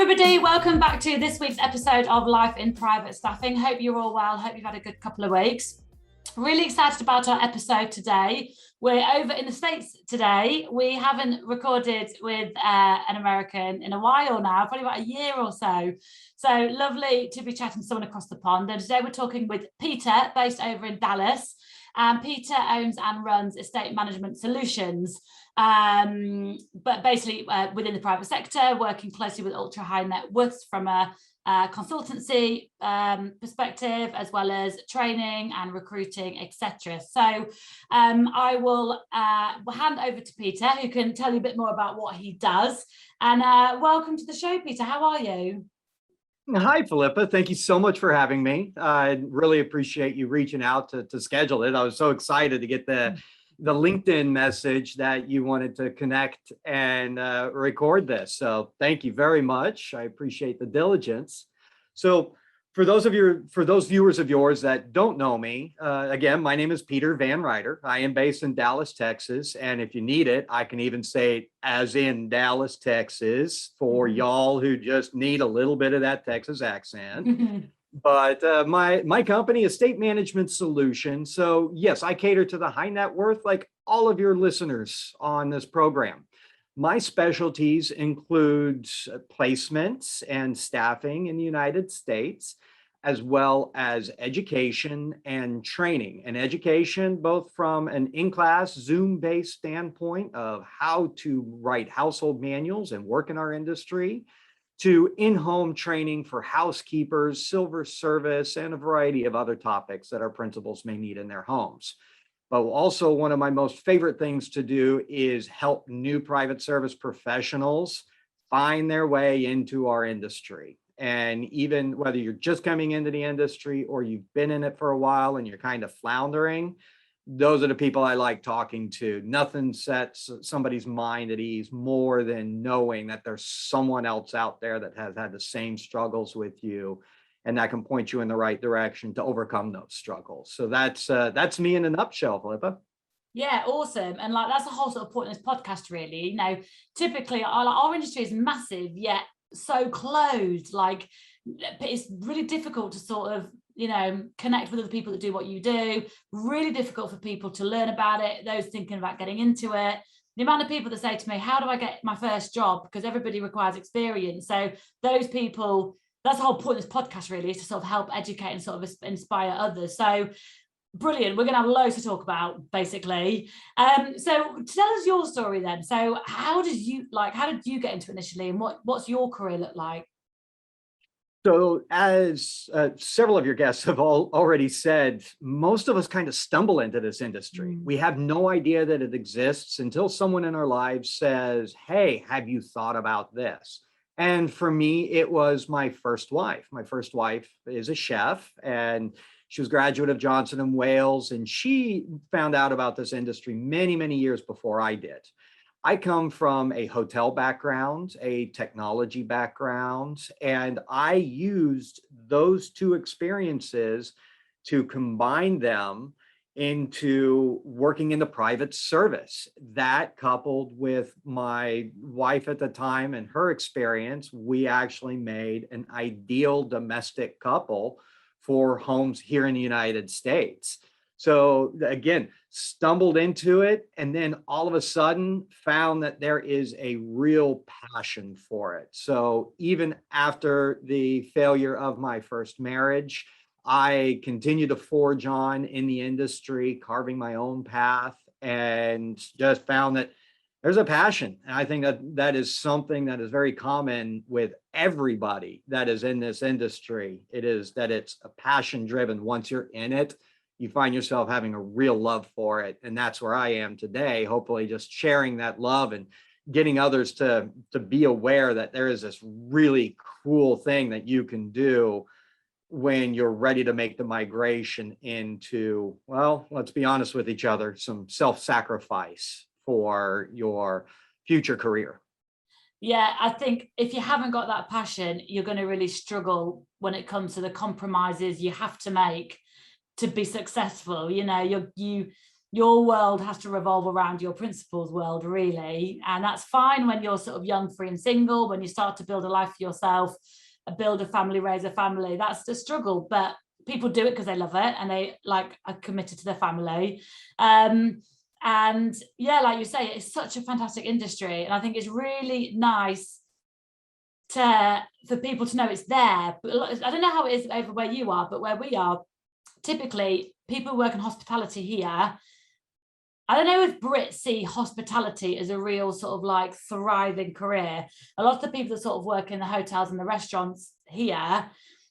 everybody, welcome back to this week's episode of Life in Private Staffing. Hope you're all well, hope you've had a good couple of weeks. Really excited about our episode today. We're over in the States today. We haven't recorded with an American in a while now, probably about a year or so. So lovely to be chatting to someone across the pond. And today we're talking with Peter, based over in Dallas. Peter owns and runs estate management solutions, but basically within the private sector, working closely with ultra high net worths from a consultancy perspective, as well as training and recruiting, etc. So I will hand over to Peter, who can tell you a bit more about what he does. And welcome to the show, Peter. How are you? Hi, Philippa. Thank you so much for having me. I really appreciate you reaching out to schedule it. I was so excited to get the LinkedIn message that you wanted to connect and record this. So thank you very much. I appreciate the diligence. So for those viewers of yours that don't know me, again, my name is Peter Van Ryder. I am based in Dallas, Texas. And if you need it, I can even say it as in Dallas, Texas, for y'all who just need a little bit of that Texas accent. But my company, Estate Management Solutions. So yes, I cater to the high net worth, like all of your listeners on this program. My specialties include placements and staffing in the United States, as well as education and training. And education, both from an in-class Zoom-based standpoint of how to write household manuals and work in our industry, to in-home training for housekeepers, silver service, and a variety of other topics that our principals may need in their homes. But also, one of my most favorite things to do is help new private service professionals find their way into our industry. And even whether you're just coming into the industry or you've been in it for a while and you're kind of floundering, those are the people I like talking to. Nothing sets somebody's mind at ease more than knowing that there's someone else out there that has had the same struggles with you, and that can point you in the right direction to overcome those struggles. So that's me in a nutshell, Philippa. Yeah, awesome. And like that's the whole sort of point of this podcast, really. You know, typically our industry is massive, yet so closed. Like it's really difficult to sort of, you know, connect with other people that do what you do. Really difficult for people to learn about it, those thinking about getting into it. The amount of people that say to me, how do I get my first job? Because everybody requires experience. So those people, that's the whole point of this podcast, really, is to sort of help educate and sort of inspire others. So brilliant. We're going to have loads to talk about, basically. So tell us your story then. So how did you get into it initially, and what's your career look like? So as several of your guests have already said, most of us kind of stumble into this industry. We have no idea that it exists until someone in our lives says, hey, have you thought about this? And for me, it was my first wife. My first wife is a chef, and she was a graduate of Johnson & Wales, and she found out about this industry many, many years before I did. I come from a hotel background, a technology background, and I used those two experiences to combine them into working in the private service. That, coupled with my wife at the time and her experience, we actually made an ideal domestic couple for homes here in the United States. So again, stumbled into it, and then all of a sudden found that there is a real passion for it. So even after the failure of my first marriage, I continued to forge on in the industry, carving my own path, and just found that there's a passion. And I think that is something that is very common with everybody that is in this industry. It is that it's a passion driven. Once you're in it, you find yourself having a real love for it. And that's where I am today, hopefully just sharing that love and getting others to be aware that there is this really cool thing that you can do when you're ready to make the migration into, well, let's be honest with each other, some self-sacrifice for your future career. Yeah, I think if you haven't got that passion, you're going to really struggle when it comes to the compromises you have to make to be successful. You know, your world has to revolve around your principal's world, really. And that's fine when you're sort of young, free and single, when you start to build a life for yourself, build a family, raise a family. That's the struggle, but people do it because they love it and they like are committed to their family. And yeah, like you say, it's such a fantastic industry. And I think it's really nice for people to know it's there. But I don't know how it is over where you are, but where we are, typically people who work in hospitality here, I don't know if Brits see hospitality as a real sort of like thriving career. A lot of the people that sort of work in the hotels and the restaurants here,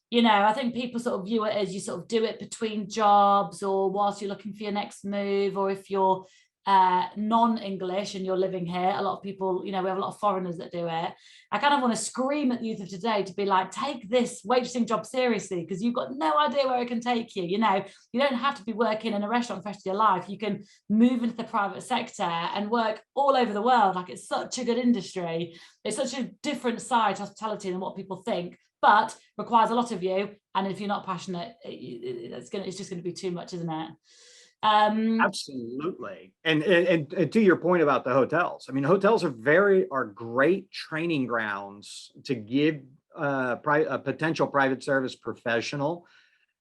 you know, I think people sort of view it as you sort of do it between jobs or whilst you're looking for your next move, or if you're non-English and you're living here. A lot of people, you know, we have a lot of foreigners that do it. I kind of want to scream at the youth of today to be like, take this waitressing job seriously, because you've got no idea where it can take you. You know, you don't have to be working in a restaurant for the rest of your life. You can move into the private sector and work all over the world. Like, it's such a good industry. It's such a different side to hospitality than what people think, but requires a lot of you. And if you're not passionate, it's just going to be too much, isn't it? Absolutely. And to your point about the hotels, I mean, hotels are great training grounds to give a potential private service professional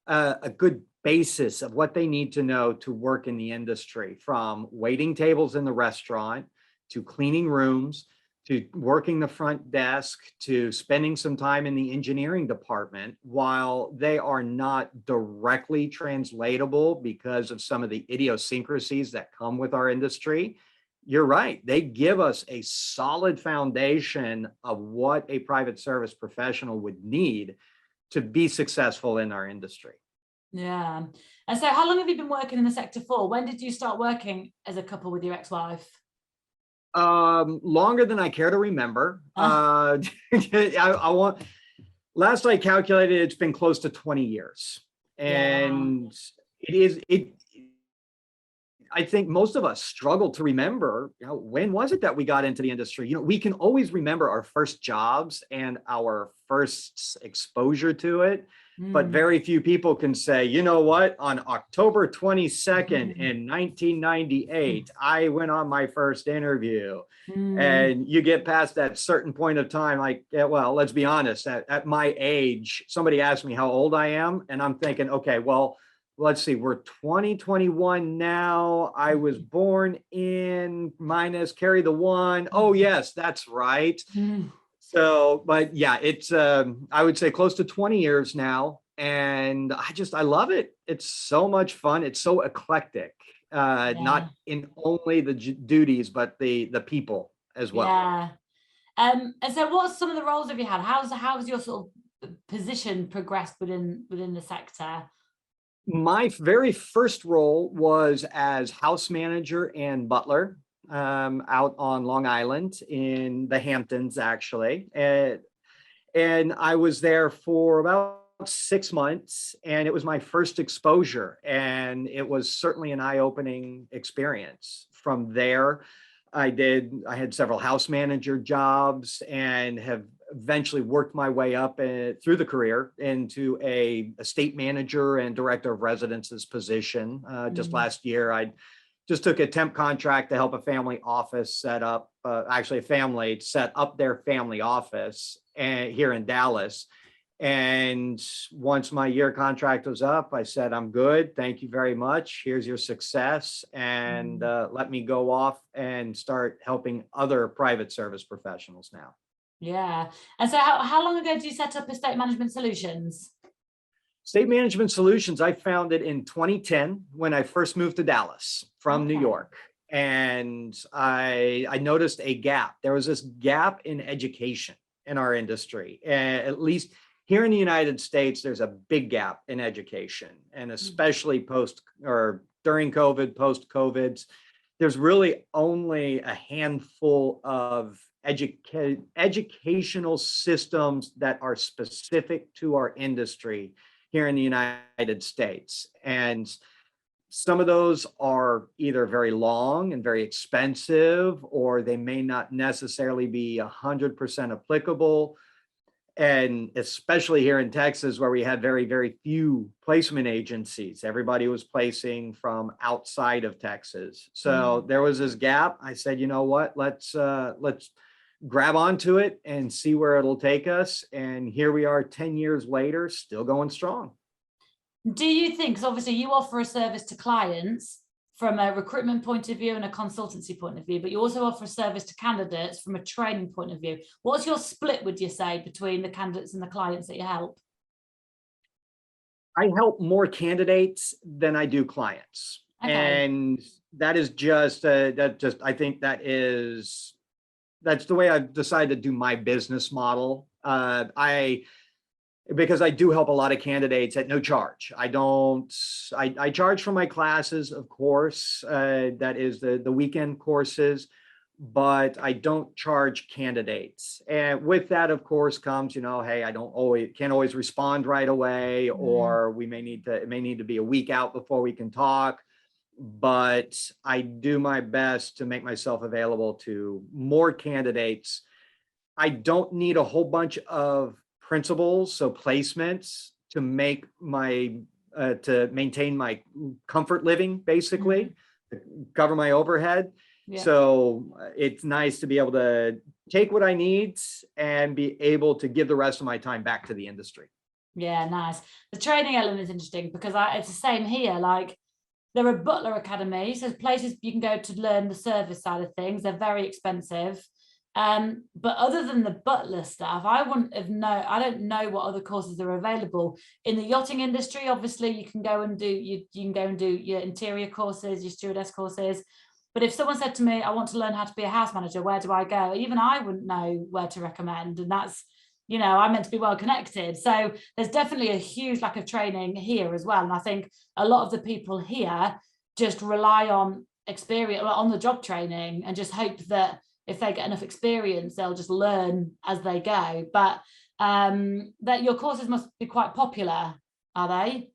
a good basis of what they need to know to work in the industry, from waiting tables in the restaurant to cleaning rooms, to working the front desk, to spending some time in the engineering department. While they are not directly translatable because of some of the idiosyncrasies that come with our industry, you're right. They give us a solid foundation of what a private service professional would need to be successful in our industry. Yeah. And so how long have you been working in the sector for? When did you start working as a couple with your ex-wife? Longer than I care to remember. Last I calculated, it's been close to 20 years. And I think most of us struggle to remember, you know, when was it that we got into the industry? You know, we can always remember our first jobs and our first exposure to it, but very few people can say, you know what, on October 22nd in 1998, I went on my first interview. And you get past that certain point of time, like, yeah, well, let's be honest, at my age, somebody asked me how old I am, and I'm thinking, okay, well, let's see, we're 2021 now. I was born in minus carry the one. Oh, yes, that's right. So, but yeah, it's, I would say close to 20 years now. And I love it. It's so much fun. It's so eclectic, not in only the duties, but the people as well. Yeah. And so what's some of the roles have you had? How's your sort of position progressed within the sector? My very first role was as house manager and butler out on Long Island in the Hamptons, actually. And I was there for about 6 months, and it was my first exposure. And it was certainly an eye-opening experience. From there, I had several house manager jobs and have eventually worked my way up through the career into a estate manager and director of residences position. Just last year, I just took a temp contract to help a family office set up, actually a family set up their family office here in Dallas. And once my year contract was up, I said, I'm good. Thank you very much. Here's your success. And let me go off and start helping other private service professionals now. Yeah. And so how long ago did you set up Estate Management Solutions? Estate Management Solutions, I found it in 2010 when I first moved to Dallas from New York. And I noticed a gap. There was this gap in education in our industry. At least here in the United States, there's a big gap in education, and especially during COVID, post-COVID, there's really only a handful of educational systems that are specific to our industry here in the United States. And some of those are either very long and very expensive, or they may not necessarily be 100% applicable. And especially here in Texas, where we had very, very few placement agencies, everybody was placing from outside of Texas. So there was this gap. I said, you know what, let's grab onto it and see where it'll take us. And here we are 10 years later, still going strong. Do you think, because obviously you offer a service to clients from a recruitment point of view and a consultancy point of view, but you also offer a service to candidates from a training point of view. What's your split, would you say, between the candidates and the clients that you help? I help more candidates than I do clients. Okay. And that is just, I think that's the way I've decided to do my business model. Because I do help a lot of candidates at no charge. I charge for my classes, of course, that is the weekend courses, but I don't charge candidates. And with that, of course, comes, hey, can't always respond right away, or it may need to be a week out before we can talk. But I do my best to make myself available to more candidates. I don't need a whole bunch of principles, so placements, to make to maintain my comfort living, basically, to cover my overhead. Yeah. So it's nice to be able to take what I need and be able to give the rest of my time back to the industry. Yeah, nice. The training element is interesting because it's the same here. Like, there are butler academies, there's places you can go to learn the service side of things. They're very expensive. But other than the butler stuff, I don't know what other courses are available. In the yachting industry, obviously you can go and do your interior courses, your stewardess courses. But if someone said to me, I want to learn how to be a house manager, where do I go? Even I wouldn't know where to recommend. And that's, I'm meant to be well connected. So there's definitely a huge lack of training here as well. And I think a lot of the people here just rely on experience, on the job training, and just hope that if they get enough experience, they'll just learn as they go. But that your courses must be quite popular, are they?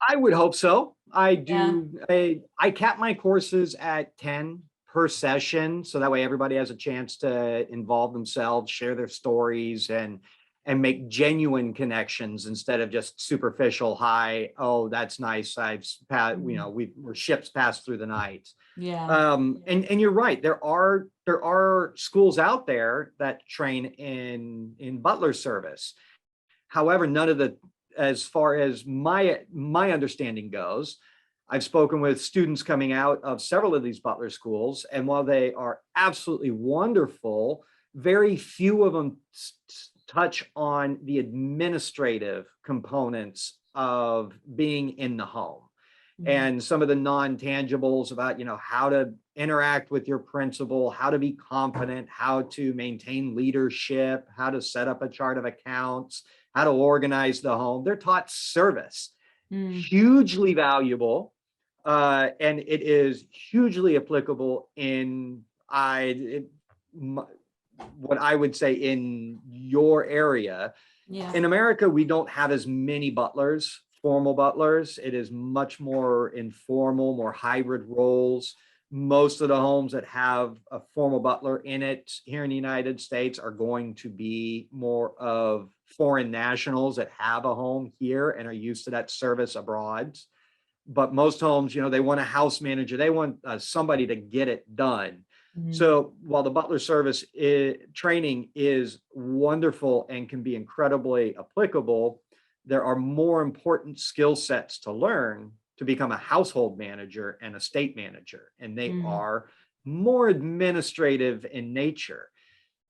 I would hope so. I do. Yeah. I cap my courses at 10 per session, so that way everybody has a chance to involve themselves, share their stories, and make genuine connections instead of just superficial. Hi, oh, that's nice. We're ships passed through the night. Yeah. And you're right. There are schools out there that train in butler service. However, as far as my understanding goes, I've spoken with students coming out of several of these butler schools, and while they are absolutely wonderful, very few of them touch on the administrative components of being in the home. And some of the non-tangibles about, how to interact with your principal, how to be confident, how to maintain leadership, how to set up a chart of accounts, how to organize the home. They're taught service, hugely valuable. And it is hugely applicable in what I would say in your area. Yeah. In America, we don't have as many butlers, formal butlers. It is much more informal, more hybrid roles. Most of the homes that have a formal butler in it here in the United States are going to be more of foreign nationals that have a home here and are used to that service abroad. But most homes, they want a house manager. They want somebody to get it done. So while the butler service training is wonderful and can be incredibly applicable, there are more important skill sets to learn to become a household manager and estate manager. And they are more administrative in nature.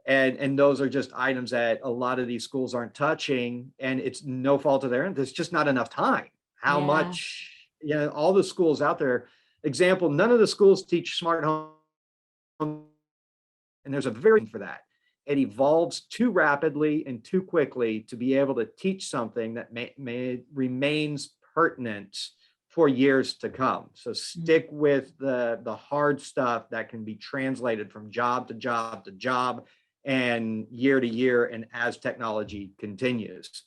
And those are just items that a lot of these schools aren't touching. And it's no fault of their own. There's just not enough time. How much, all the schools out there, example, none of the schools teach smart home. And there's a very for that. It evolves too rapidly and too quickly to be able to teach something that remains pertinent for years to come. So stick with the hard stuff that can be translated from job to job to job and year to year, and as technology continues.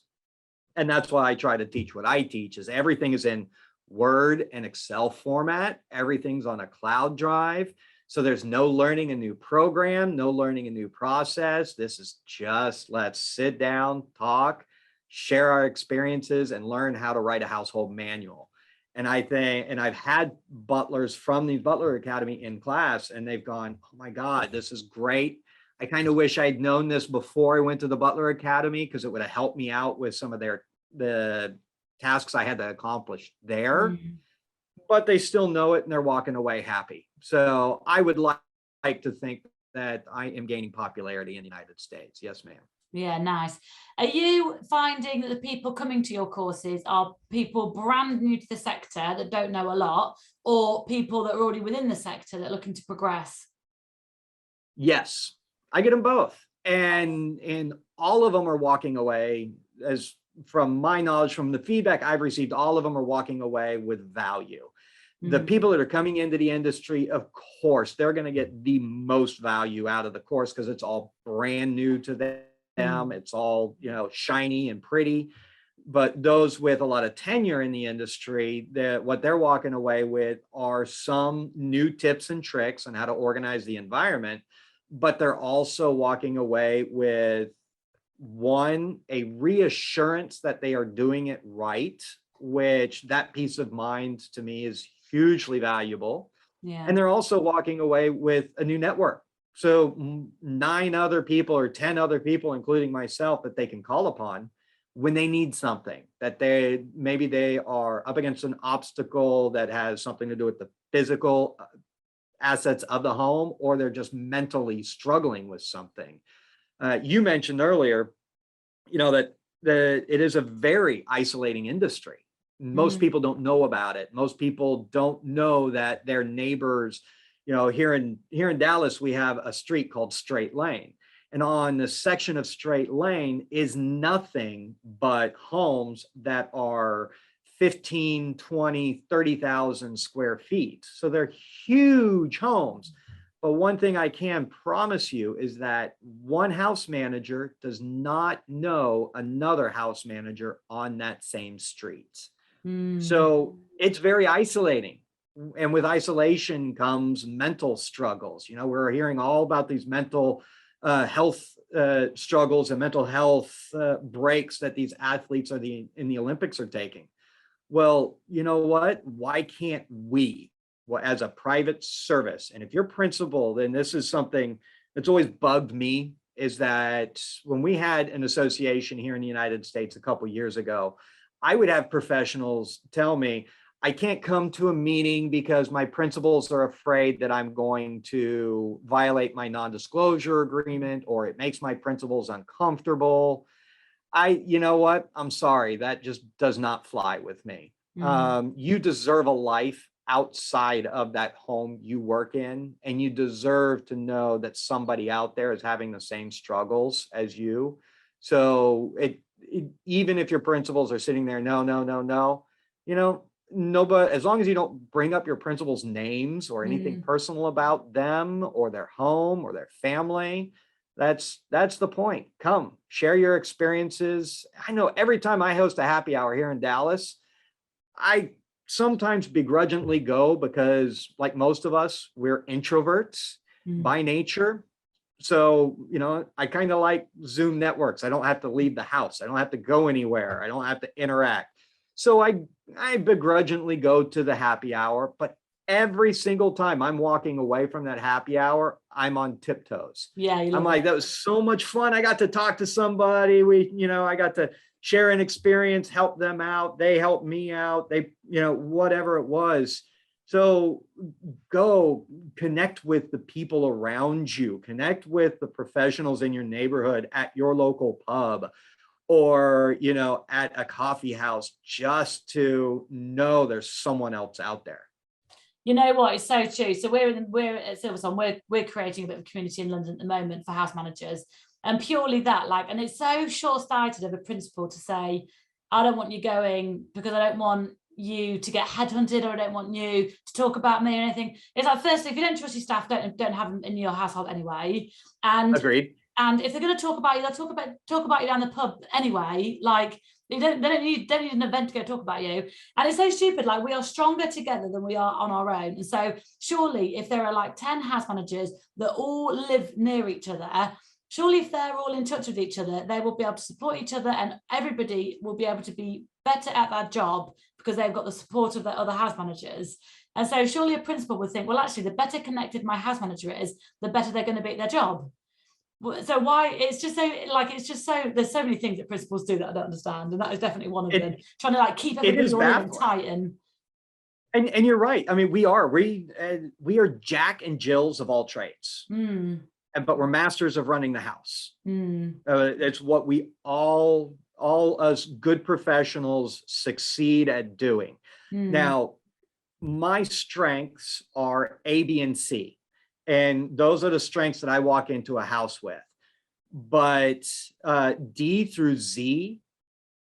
And that's why I try to teach what I teach is everything is in Word and Excel format. Everything's on a cloud drive. So there's no learning a new program, no learning a new process. This is just let's sit down, talk, share our experiences, and learn how to write a household manual. And I've had butlers from the Butler Academy in class, and they've gone, oh my God, this is great. I kind of wish I'd known this before I went to the Butler Academy, because it would have helped me out with some of the tasks I had to accomplish there. But they still know it and they're walking away happy. So I would like to think that I am gaining popularity in the United States. Yes, ma'am. Yeah, nice. Are you finding that the people coming to your courses are people brand new to the sector that don't know a lot, or people that are already within the sector that are looking to progress? Yes, I get them both. And all of them are walking away, as from my knowledge, from the feedback I've received, all of them are walking away with value. The people that are coming into the industry, of course, they're going to get the most value out of the course because it's all brand new to them. It's all, shiny and pretty. But those with a lot of tenure in the industry, what they're walking away with are some new tips and tricks on how to organize the environment. But they're also walking away with, one, a reassurance that they are doing it right, which that peace of mind to me is hugely valuable. Yeah. And they're also walking away with a new network. So 9 other people or 10 other people, including myself, that they can call upon when they need something, that maybe they are up against an obstacle that has something to do with the physical assets of the home, or they're just mentally struggling with something. You mentioned earlier, that it is a very isolating industry. Most people don't know about it. Most people don't know that their neighbors, here in Dallas, we have a street called Straight Lane. And on the section of Straight Lane is nothing but homes that are 15, 20, 30,000 square feet. So they're huge homes. But one thing I can promise you is that one house manager does not know another house manager on that same street. So it's very isolating. And with isolation comes mental struggles. We're hearing all about these mental health struggles and mental health breaks that these athletes in the Olympics are taking. Well, you know what? Why can't we, as a private service, and if you're principal, then this is something that's always bugged me, is that when we had an association here in the United States a couple of years ago, I would have professionals tell me, I can't come to a meeting because my principals are afraid that I'm going to violate my non-disclosure agreement, or it makes my principals uncomfortable. You know what? I'm sorry. That just does not fly with me. You deserve a life outside of that home you work in, and you deserve to know that somebody out there is having the same struggles as you. So even if your principals are sitting there, no, nobody, as long as you don't bring up your principals' names or anything personal about them or their home or their family, that's the point. Come share your experiences. I know every time I host a happy hour here in Dallas, I sometimes begrudgingly go because, like most of us, we're introverts by nature. So, I kind of like Zoom networks. I don't have to leave the house. I don't have to go anywhere. I don't have to interact. So I begrudgingly go to the happy hour, but every single time I'm walking away from that happy hour, I'm on tiptoes. Yeah. I'm like, that was so much fun. I got to talk to somebody. I got to share an experience, help them out. They helped me out. They, whatever it was. So go connect with the people around you, connect with the professionals in your neighborhood, at your local pub, or, at a coffee house, just to know there's someone else out there. You know what? It's so true. So we're at Silverstone. We're creating a bit of a community in London at the moment for house managers, and purely that, and it's so short-sighted of a principal to say, I don't want you going because I don't want you to get headhunted, or I don't want you to talk about me or anything. It's like, firstly, if you don't trust your staff, don't have them in your household anyway. And agreed. And if they're going to talk about you, they'll talk about you down the pub anyway. don't need an event to go talk about you. And it's so stupid. Like, we are stronger together than we are on our own. And so surely if there are like 10 house managers that all live near each other, surely if they're all in touch with each other, they will be able to support each other, and everybody will be able to be better at their job because they've got the support of their other house managers. And so surely a principal would think, well, actually, the better connected my house manager is, the better they're going to be at their job. So why, it's just so, like, it's just so, there's so many things that principals do that I don't understand, and that is definitely one of them. Trying to like keep everybody all in and tight. And you're right. I mean, we are Jack and Jills of all trades, but we're masters of running the house. It's what we all us good professionals succeed at doing. Now, my strengths are A, B, and C. And those are the strengths that I walk into a house with. But D through Z,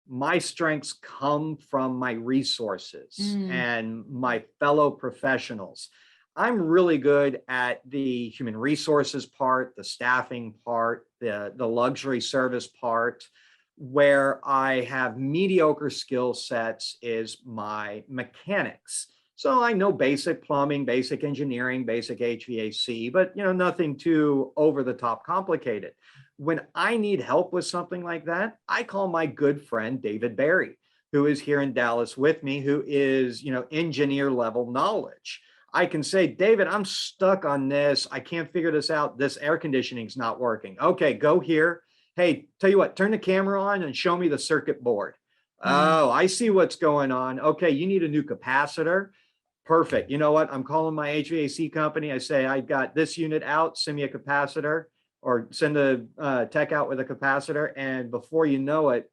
my strengths come from my resources and my fellow professionals. I'm really good at the human resources part, the staffing part, the luxury service part. Where I have mediocre skill sets is my mechanics. So I know basic plumbing, basic engineering, basic HVAC, but nothing too over the top complicated. When I need help with something like that, I call my good friend David Barry, who is here in Dallas with me, who is, engineer level knowledge. I can say, David, I'm stuck on this. I can't figure this out. This air conditioning's not working. Okay, go here. Hey, tell you what, turn the camera on and show me the circuit board. Oh, I see what's going on. Okay, you need a new capacitor. Perfect. You know what? I'm calling my HVAC company. I say, I got this unit out, send me a capacitor, or send a tech out with a capacitor. And before you know it,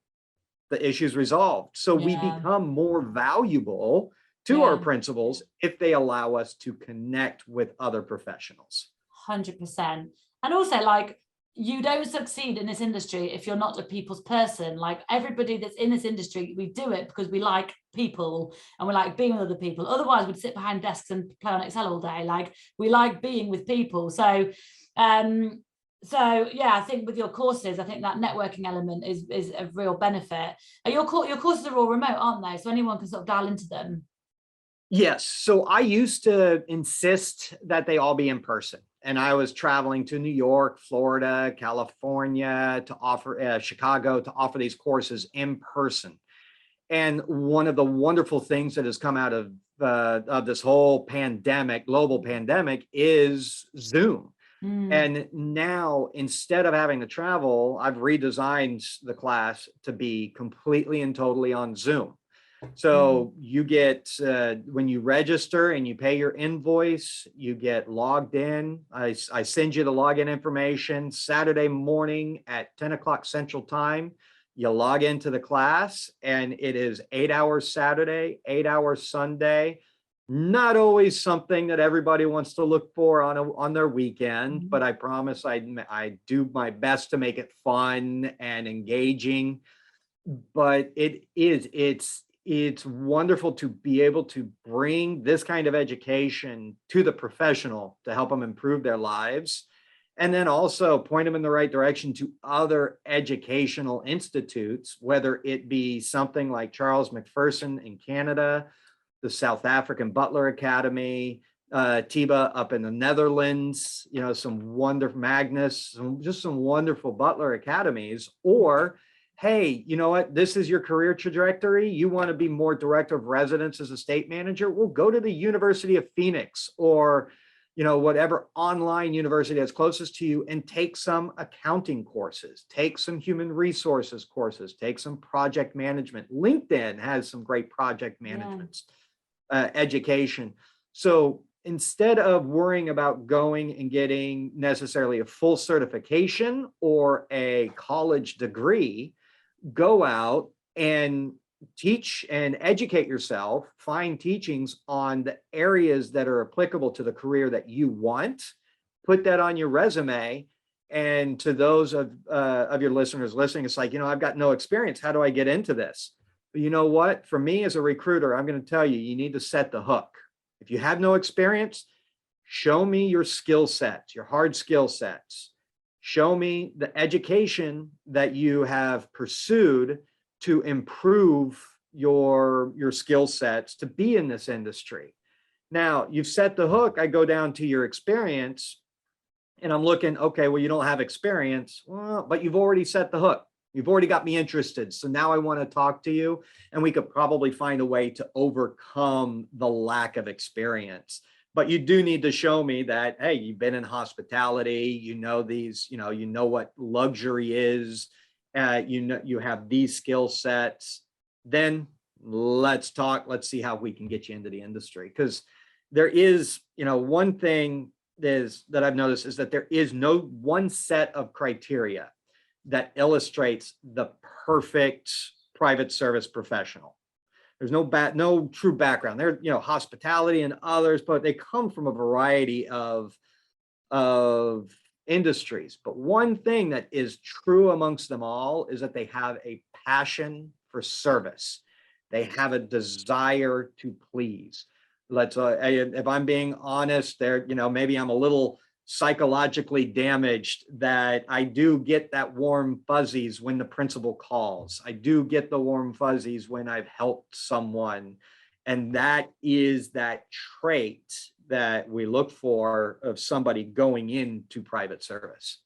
the issue's resolved. So we become more valuable to our principals if they allow us to connect with other professionals. 100%. And also, like, you don't succeed in this industry if you're not a people's person. Like, everybody that's in this industry, we do it because we like people and we like being with other people. Otherwise we'd sit behind desks and play on Excel all day. Like, we like being with people. So I think with your courses, I think that networking element is a real benefit. Your courses are all remote, aren't they? So anyone can sort of dial into them. Yes. So I used to insist that they all be in person. And I was traveling to New York, Florida, California to offer Chicago to offer these courses in person. And one of the wonderful things that has come out of this whole pandemic, global pandemic, is Zoom. And now, instead of having to travel, I've redesigned the class to be completely and totally on Zoom. So you get, when you register and you pay your invoice, you get logged in. I send you the login information Saturday morning at 10 o'clock Central Time. You log into the class, and it is 8 hours Saturday, 8 hours Sunday. Not always something that everybody wants to look for on their weekend, but I promise I do my best to make it fun and engaging. But it's wonderful to be able to bring this kind of education to the professional to help them improve their lives, and then also point them in the right direction to other educational institutes, whether it be something like Charles McPherson in Canada, the South African Butler Academy, TIBA up in the Netherlands, some wonderful Magnus, just some wonderful Butler academies. Or, hey, you know what? This is your career trajectory. You want to be more director of residence as a state manager? Well, go to the University of Phoenix or, whatever online university that's closest to you, and take some accounting courses, take some human resources courses, take some project management. LinkedIn has some great project management education. So instead of worrying about going and getting necessarily a full certification or a college degree, go out and teach and educate yourself, find teachings on the areas that are applicable to the career that you want, put that on your resume. And to those of your listeners listening, it's like, I've got no experience. How do I get into this? But you know what? For me as a recruiter, I'm going to tell you, you need to set the hook. If you have no experience, show me your skill sets, your hard skill sets. Show me the education that you have pursued to improve your skill sets to be in this industry. Now, you've set the hook. I go down to your experience and I'm looking, okay, well, you don't have experience, well, but you've already set the hook. You've already got me interested. So now I want to talk to you, and we could probably find a way to overcome the lack of experience. But you do need to show me that, hey, you've been in hospitality, you know these, you know what luxury is, you have these skill sets. Then let's talk, let's see how we can get you into the industry. Because there is, one thing that I've noticed is that there is no one set of criteria that illustrates the perfect private service professional. There's no true background. There, hospitality and others, but they come from a variety of industries. But one thing that is true amongst them all is that they have a passion for service. They have a desire to please. If I'm being honest, there, maybe I'm a little psychologically damaged, that I do get that warm fuzzies when the principal calls. I do get the warm fuzzies when I've helped someone. And that is that trait that we look for of somebody going into private service.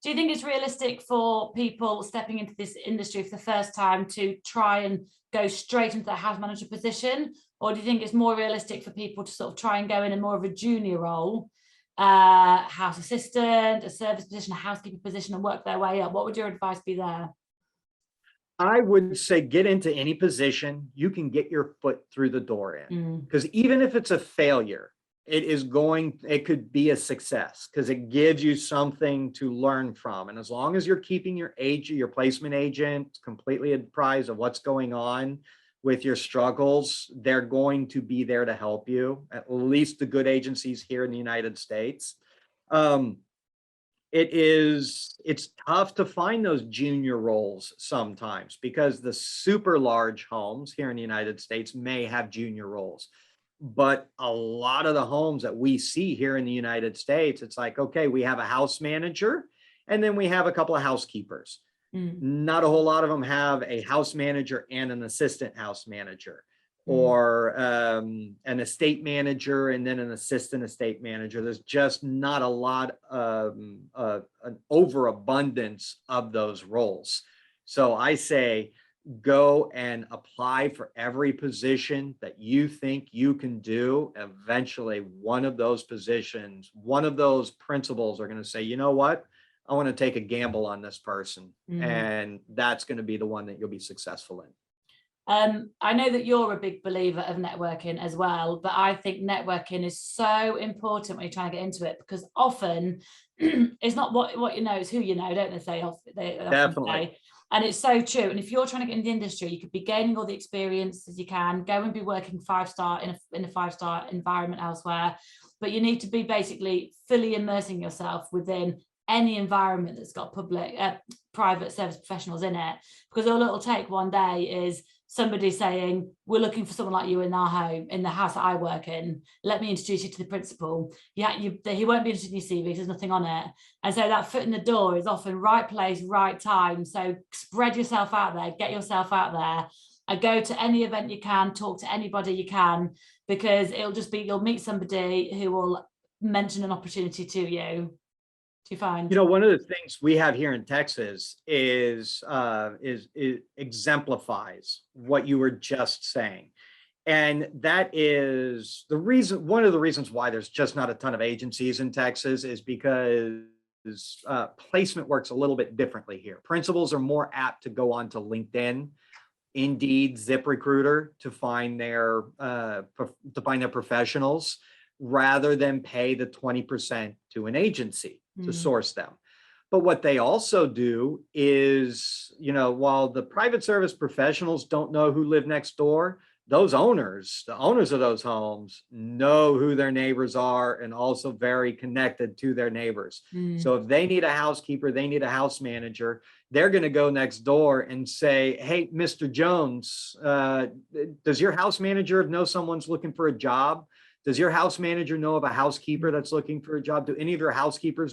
Do you think it's realistic for people stepping into this industry for the first time to try and go straight into the house manager position? Or do you think it's more realistic for people to sort of try and go in more of a junior role, house assistant, a service position, a housekeeper position, and work their way up? What would your advice be there? I would say get into any position you can get your foot through the door in. Because even if it's a failure, it could be a success, because it gives you something to learn from. And as long as you're keeping your placement agent completely apprised of what's going on with your struggles, they're going to be there to help you, at least the good agencies here in the United States. It's tough to find those junior roles sometimes, because the super large homes here in the United States may have junior roles. But a lot of the homes that we see here in the United States, it's like, okay, we have a house manager and then we have a couple of housekeepers. Not a whole lot of them have a house manager and an assistant house manager, or an estate manager and then an assistant estate manager. There's just not a lot of an overabundance of those roles. So I say, go and apply for every position that you think you can do. Eventually, one of those positions, one of those principals are going to say, you know what? I want to take a gamble on this person. And that's going to be the one that you'll be successful in. I know that you're a big believer of networking as well, but I think networking is so important when you're trying to get into it, because often it's not what you know, it's who you know, don't they say? They Definitely. say. And it's so true. And if you're trying to get into the industry, you could be gaining all the experience as you can, go and be working 5-star in a 5-star environment elsewhere. But you need to be basically fully immersing yourself within any environment that's got private service professionals in it, because all it'll take one day is somebody saying, we're looking for someone like you in our home, in the house that I work in. Let me introduce you to the principal. Yeah, he won't be interested in your CV because there's nothing on it. And so that foot in the door is often right place, right time. So spread yourself out there, get yourself out there, and go to any event you can, talk to anybody you can, because you'll meet somebody who will mention an opportunity to you. Do you find? One of the things we have here in Texas is it exemplifies what you were just saying. And that is one of the reasons why there's just not a ton of agencies in Texas, is because placement works a little bit differently here. Principals are more apt to go on to LinkedIn, Indeed, ZipRecruiter to find their professionals, rather than pay the 20% to an agency to source them. But what they also do is, while the private service professionals don't know who live next door, the owners of those homes know who their neighbors are, and also very connected to their neighbors. So if they need a housekeeper, they need a house manager, they're going to go next door and say, hey, Mr. Jones, does your house manager know someone's looking for a job? Does your house manager know of a housekeeper that's looking for a job? Do any of your housekeepers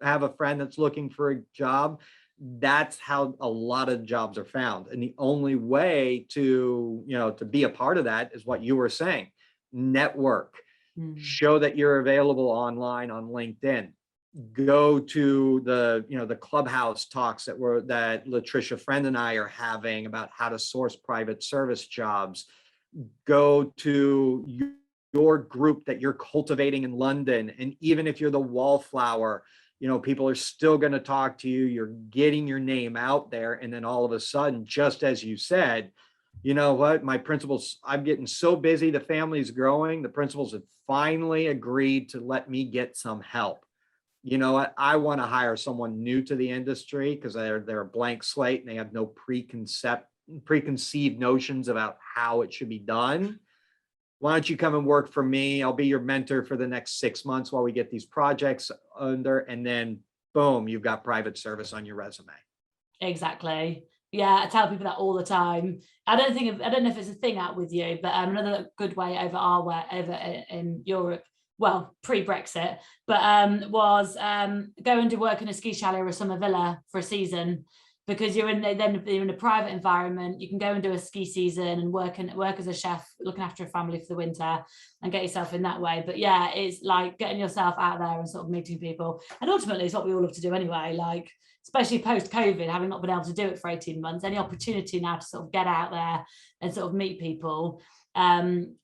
have a friend that's looking for a job? That's how a lot of jobs are found. And the only way to, to be a part of that is what you were saying. Network, show that you're available online on LinkedIn. Go to the Clubhouse talks that Latricia Friend and I are having about how to source private service jobs. Go to your group that you're cultivating in London. And even if you're the wallflower, people are still going to talk to you. You're getting your name out there. And then all of a sudden, just as you said, you know what, my principals, I'm getting so busy, the family's growing. The principals have finally agreed to let me get some help. You know what, I want to hire someone new to the industry because they're a blank slate and they have no preconceived notions about how it should be done. Why don't you come and work for me? I'll be your mentor for the next 6 months while we get these projects under, and then boom, you've got private service on your resume. Exactly. Yeah, I tell people that all the time. I don't know if it's a thing out with you, but another good way over in Europe, well, pre-Brexit, but was going to work in a ski chalet or a summer villa for a season, because you're in a private environment. You can go and do a ski season and work as a chef, looking after a family for the winter, and get yourself in that way. But yeah, it's like getting yourself out there and sort of meeting people. And ultimately, it's what we all love to do anyway. Like, especially post-COVID, having not been able to do it for 18 months, any opportunity now to sort of get out there and sort of meet people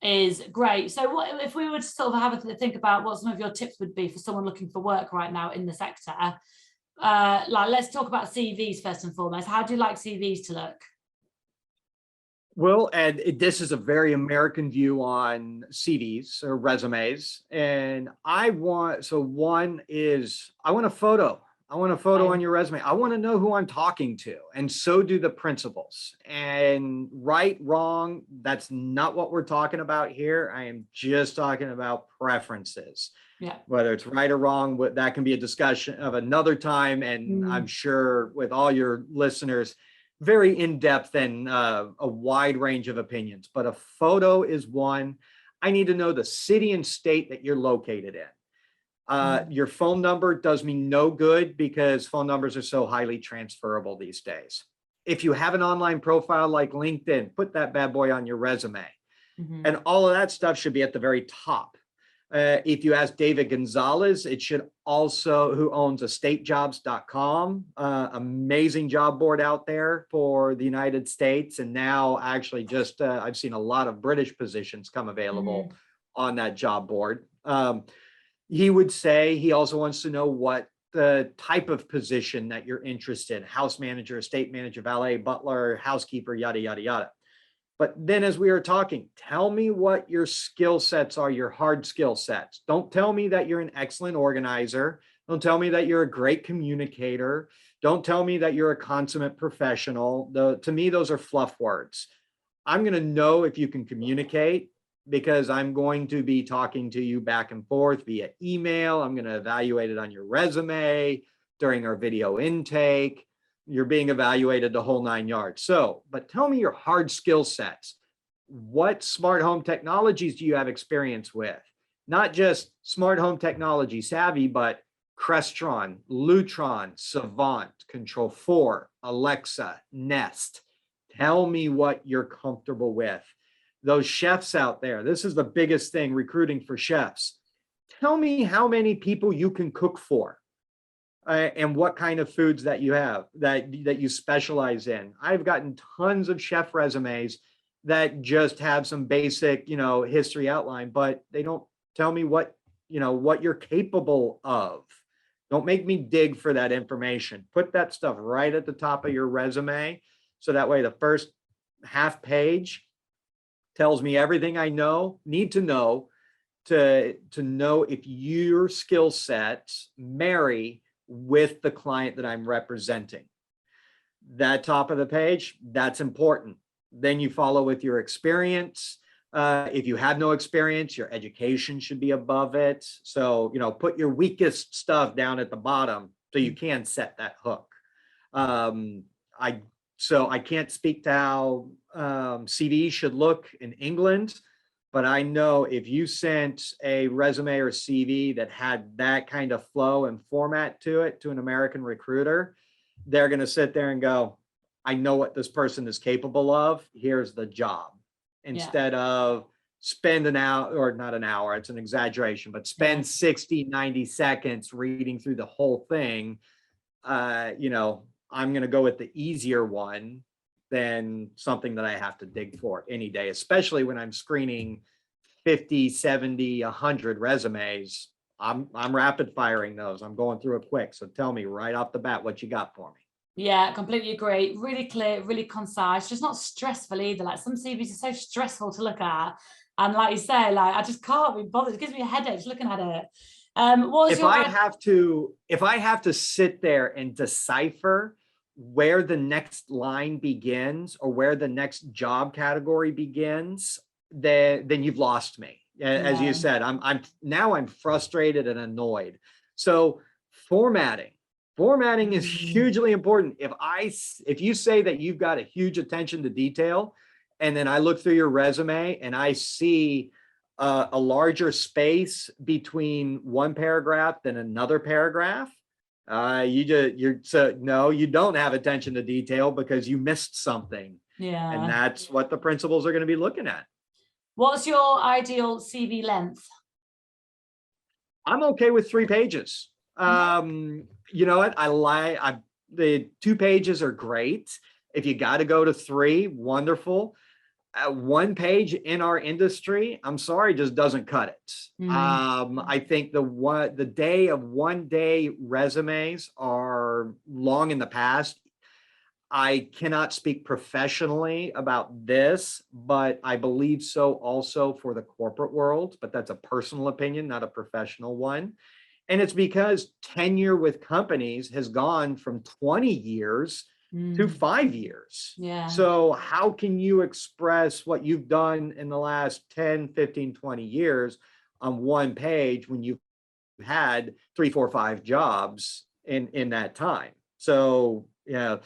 is great. So what if we were to sort of have a think about what some of your tips would be for someone looking for work right now in the sector? Like, let's talk about CVs first and foremost. How do you like CVs to look? Well, and this is a very American view on CVs or resumes. And one is, I want a photo. I want a photo on your resume. I want to know who I'm talking to. And so do the principals. And right, wrong, that's not what we're talking about here. I am just talking about preferences. Yeah. Whether it's right or wrong, that can be a discussion of another time. And I'm sure with all your listeners, very in-depth and a wide range of opinions. But a photo is one. I need to know the city and state that you're located in. Your phone number does me no good because phone numbers are so highly transferable these days. If you have an online profile like LinkedIn, put that bad boy on your resume. And all of that stuff should be at the very top. If you ask David Gonzalez, it should also, who owns estatejobs.com, amazing job board out there for the United States. And now actually just, I've seen a lot of British positions come available on that job board. He would say he also wants to know what the type of position that you're interested in: house manager, estate manager, valet, butler, housekeeper, yada, yada, yada. But then as we were talking, tell me what your skill sets are, your hard skill sets. Don't tell me that you're an excellent organizer. Don't tell me that you're a great communicator. Don't tell me that you're a consummate professional. To me, those are fluff words. I'm going to know if you can communicate, because I'm going to be talking to you back and forth via email. I'm going to evaluate it on your resume during our video intake. You're being evaluated the whole 9 yards. So, but tell me your hard skill sets. What smart home technologies do you have experience with? Not just smart home technology savvy, but Crestron, Lutron, Savant, Control4, Alexa, Nest. Tell me what you're comfortable with. Those chefs out there, this is the biggest thing recruiting for chefs. Tell me how many people you can cook for and what kind of foods that you have, that you specialize in. I've gotten tons of chef resumes that just have some basic, history outline, but they don't tell me what you're capable of. Don't make me dig for that information. Put that stuff right at the top of your resume. So that way the first half page tells me everything I need to know to know if your skill sets marry with the client that I'm representing. That top of the page, that's important. Then you follow with your experience. If you have no experience, your education should be above it. So, put your weakest stuff down at the bottom so you can set that hook. So I can't speak to how CVs should look in England, but I know if you sent a resume or CV that had that kind of flow and format to it to an American recruiter, they're going to sit there and go, I know what this person is capable of. Here's the job. Instead of spend an hour, or not an hour, it's an exaggeration, but spend 60, 90 seconds reading through the whole thing. You know, I'm going to go with the easier one than something that I have to dig for any day, especially when I'm screening 50, 70, 100 resumes. I'm rapid firing those. I'm going through it quick. So tell me right off the bat what you got for me. Yeah, completely agree. Really clear, really concise, just not stressful either. Like some CVs are so stressful to look at. And like you say, like I just can't be bothered. It gives me a headache just looking at it. If I have to sit there and decipher where the next line begins or where the next job category begins, then you've lost me. As you said, I'm frustrated and annoyed. So formatting is hugely important. If you say that you've got a huge attention to detail, and then I look through your resume and I see a larger space between one paragraph than another paragraph, no, you don't have attention to detail because you missed something. Yeah. And that's what the principals are going to be looking at. What's your ideal CV length? I'm okay with 3 pages. You know what? The 2 pages are great. If you got to go to 3, wonderful. 1 page in our industry, I'm sorry, just doesn't cut it. I think the day of 1 day resumes are long in the past. I cannot speak professionally about this, but I believe so also for the corporate world, but that's a personal opinion, not a professional one. And it's because tenure with companies has gone from 20 years to 5 years. Yeah. So how can you express what you've done in the last 10, 15, 20 years on 1 page when you've had 3, 4, 5 jobs in that time? So, yeah,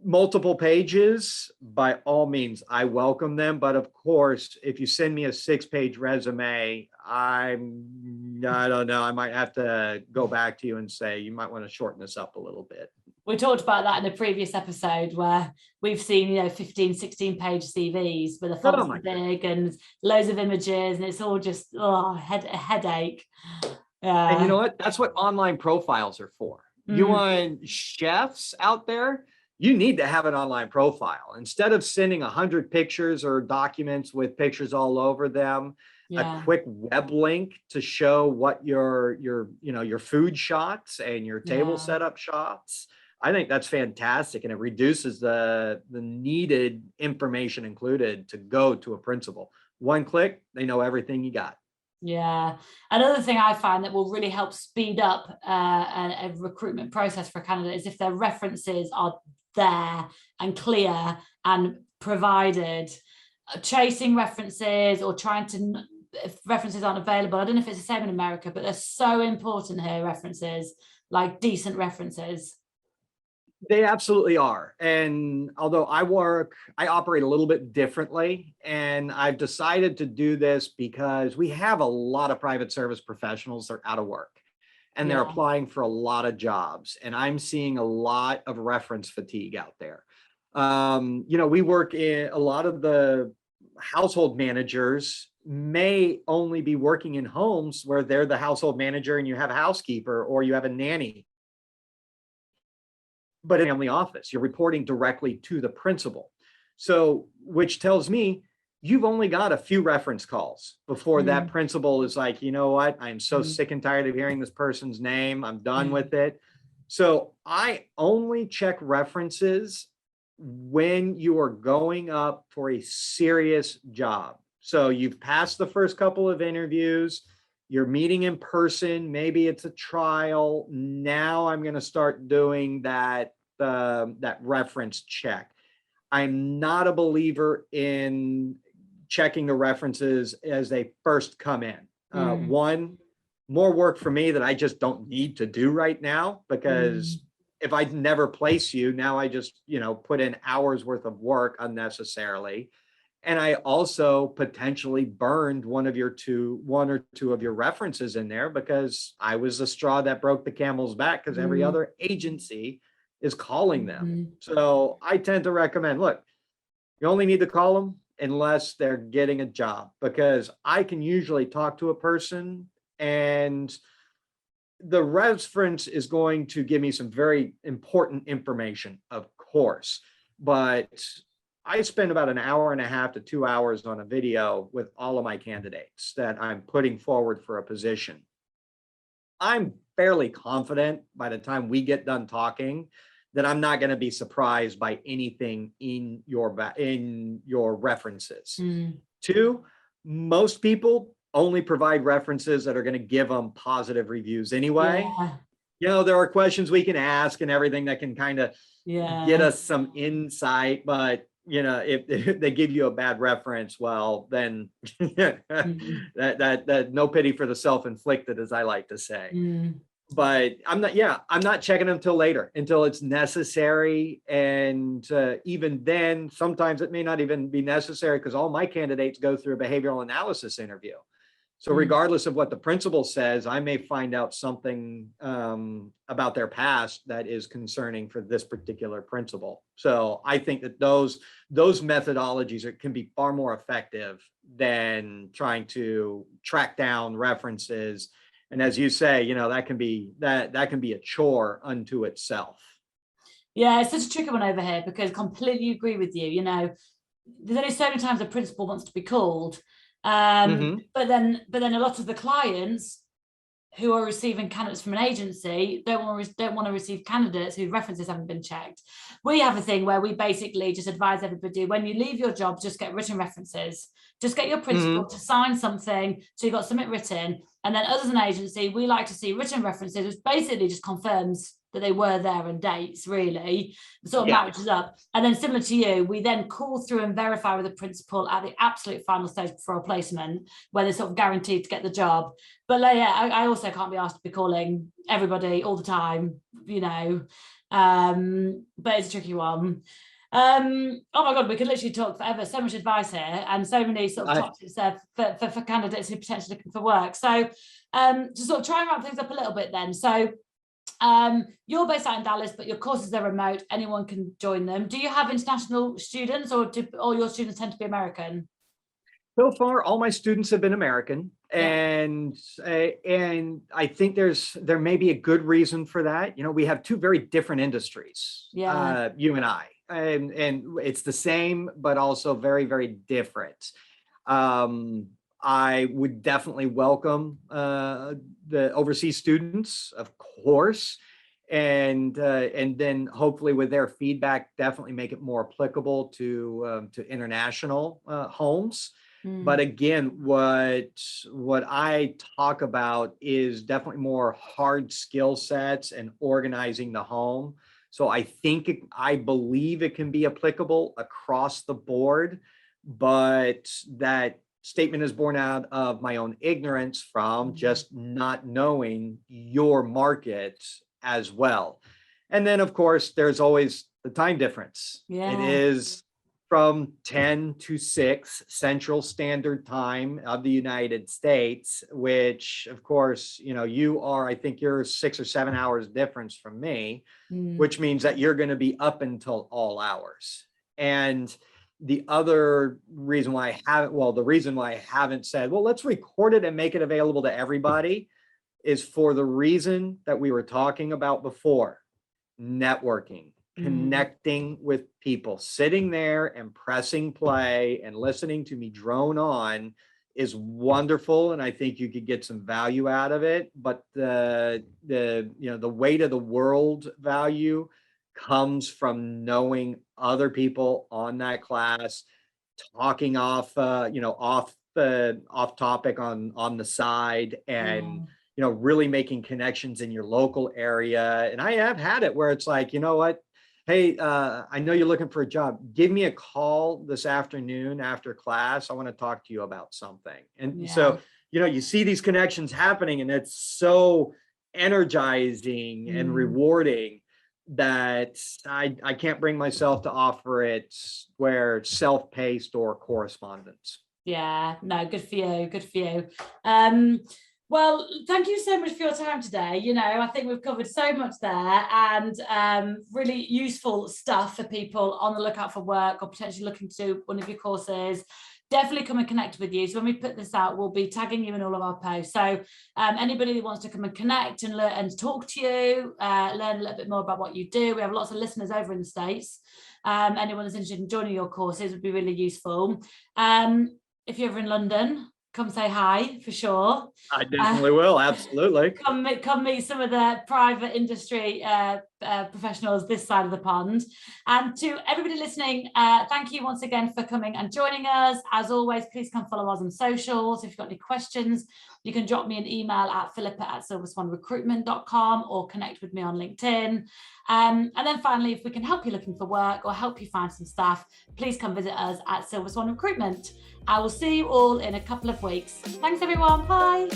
multiple pages, by all means, I welcome them. But of course, if you send me a 6-page resume, I don't know, I might have to go back to you and say, you might want to shorten this up a little bit. We talked about that in a previous episode where we've seen, 15, 16-page CVs with the fonts are big and loads of images, and it's all just a headache. And you know what? That's what online profiles are for. You want chefs out there, you need to have an online profile. Instead of sending 100 pictures or documents with pictures all over them, a quick web link to show what your food shots and your table setup shots. I think that's fantastic, and it reduces the needed information included to go to a principal. 1 click, they know everything you got. Yeah. Another thing I find that will really help speed up a recruitment process for a candidate is if their references are there and clear and provided. Chasing references or trying to, if references aren't available, I don't know if it's the same in America, but they're so important here, references, like decent references. They absolutely are. And although I operate a little bit differently, and I've decided to do this because we have a lot of private service professionals that are out of work and they're applying for a lot of jobs. And I'm seeing a lot of reference fatigue out there. We work in a lot of the household managers may only be working in homes where they're the household manager and you have a housekeeper or you have a nanny. But in the family office, you're reporting directly to the principal. So, which tells me you've only got a few reference calls before that principal is like, you know what? I'm so sick and tired of hearing this person's name. I'm done with it. So I only check references when you are going up for a serious job. So you've passed the first couple of interviews, you're meeting in person, maybe it's a trial. Now I'm going to start doing that reference check. I'm not a believer in checking the references as they first come in. One, more work for me that I just don't need to do right now, because if I never place you, now I just, put in hours worth of work unnecessarily. And I also potentially burned one or two of your references in there because I was the straw that broke the camel's back, because every other agency is calling them. So I tend to recommend, look, you only need to call them unless they're getting a job, because I can usually talk to a person and the reference is going to give me some very important information, of course, but I spend about an hour and a half to 2 hours on a video with all of my candidates that I'm putting forward for a position. I'm fairly confident by the time we get done talking that I'm not going to be surprised by anything in your references. Two, most people only provide references that are going to give them positive reviews anyway. There are questions we can ask and everything that can kind of get us some insight, but if they give you a bad reference, well, then that no pity for the self-inflicted, as I like to say. But I'm not checking them till later, until it's necessary. And even then, sometimes it may not even be necessary, because all my candidates go through a behavioral analysis interview. So regardless of what the principal says, I may find out something about their past that is concerning for this particular principal. So I think that those methodologies can be far more effective than trying to track down references. And as you say, that can be a chore unto itself. Yeah, it's such a tricky one over here, because I completely agree with you. There's only so many times a principal wants to be called. But then a lot of the clients who are receiving candidates from an agency don't want to receive candidates whose references haven't been checked. We have a thing where we basically just advise everybody, when you leave your job, just get written references. Just get your principal to sign something, so you've got something written. And then us as an agency, we like to see written references, which basically just confirms that they were there and dates, really, sort of matches up. And then similar to you, we then call through and verify with the principal at the absolute final stage before a placement, where they're sort of guaranteed to get the job. But I also can't be asked to be calling everybody all the time, but it's a tricky one. Oh my God, we could literally talk forever. So much advice here, and so many sort of top tips there for candidates who are potentially looking for work. So to sort of try and wrap things up a little bit then. So you're based out in Dallas, but your courses are remote. Anyone can join them. Do you have international students, or do all your students tend to be American? So far, all my students have been American, and I think there may be a good reason for that. We have two very different industries, you and I, and it's the same, but also very, very different. I would definitely welcome the overseas students, of course, and then hopefully with their feedback, definitely make it more applicable to international homes. But again, what I talk about is definitely more hard skill sets and organizing the home. So I believe it can be applicable across the board, but that statement is born out of my own ignorance from just not knowing your market as well. And then, of course, there's always the time difference. It is from 10 to 6 Central Standard Time of the United States, which, of course, I think you're 6 or 7 hours difference from me, which means that you're going to be up until all hours. And the other reason why I haven't said, well, let's record it and make it available to everybody, is for the reason that we were talking about before: networking. Connecting with people, sitting there and pressing play and listening to me drone on is wonderful, and I think you could get some value out of it. But the weight of the world value comes from knowing other people on that class, talking off topic on the side, and really making connections in your local area. And I have had it where it's like, what? Hey, I know you're looking for a job. Give me a call this afternoon after class. I want to talk to you about something. And so, you see these connections happening, and it's so energizing and rewarding that I can't bring myself to offer it where self-paced or correspondence. Yeah, no, good for you. Good for you. Well, thank you so much for your time today. I think we've covered so much there, and really useful stuff for people on the lookout for work or potentially looking to do one of your courses. Definitely come and connect with you. So when we put this out, we'll be tagging you in all of our posts. So anybody who wants to come and connect and learn and talk to you, learn a little bit more about what you do. We have lots of listeners over in the States. Anyone that's interested in joining your courses would be really useful. If you're ever in London, come say hi for sure. I definitely will. Absolutely. Come meet some of the private industry professionals this side of the pond. And to everybody listening, thank you once again for coming and joining us. As always, please come follow us on socials. If you've got any questions, you can drop me an email at philippa@silverswanrecruitment.com or connect with me on LinkedIn. And then finally, if we can help you looking for work or help you find some staff, please come visit us at Silver Swan Recruitment. I will see you all in a couple of weeks. Thanks, everyone. Bye.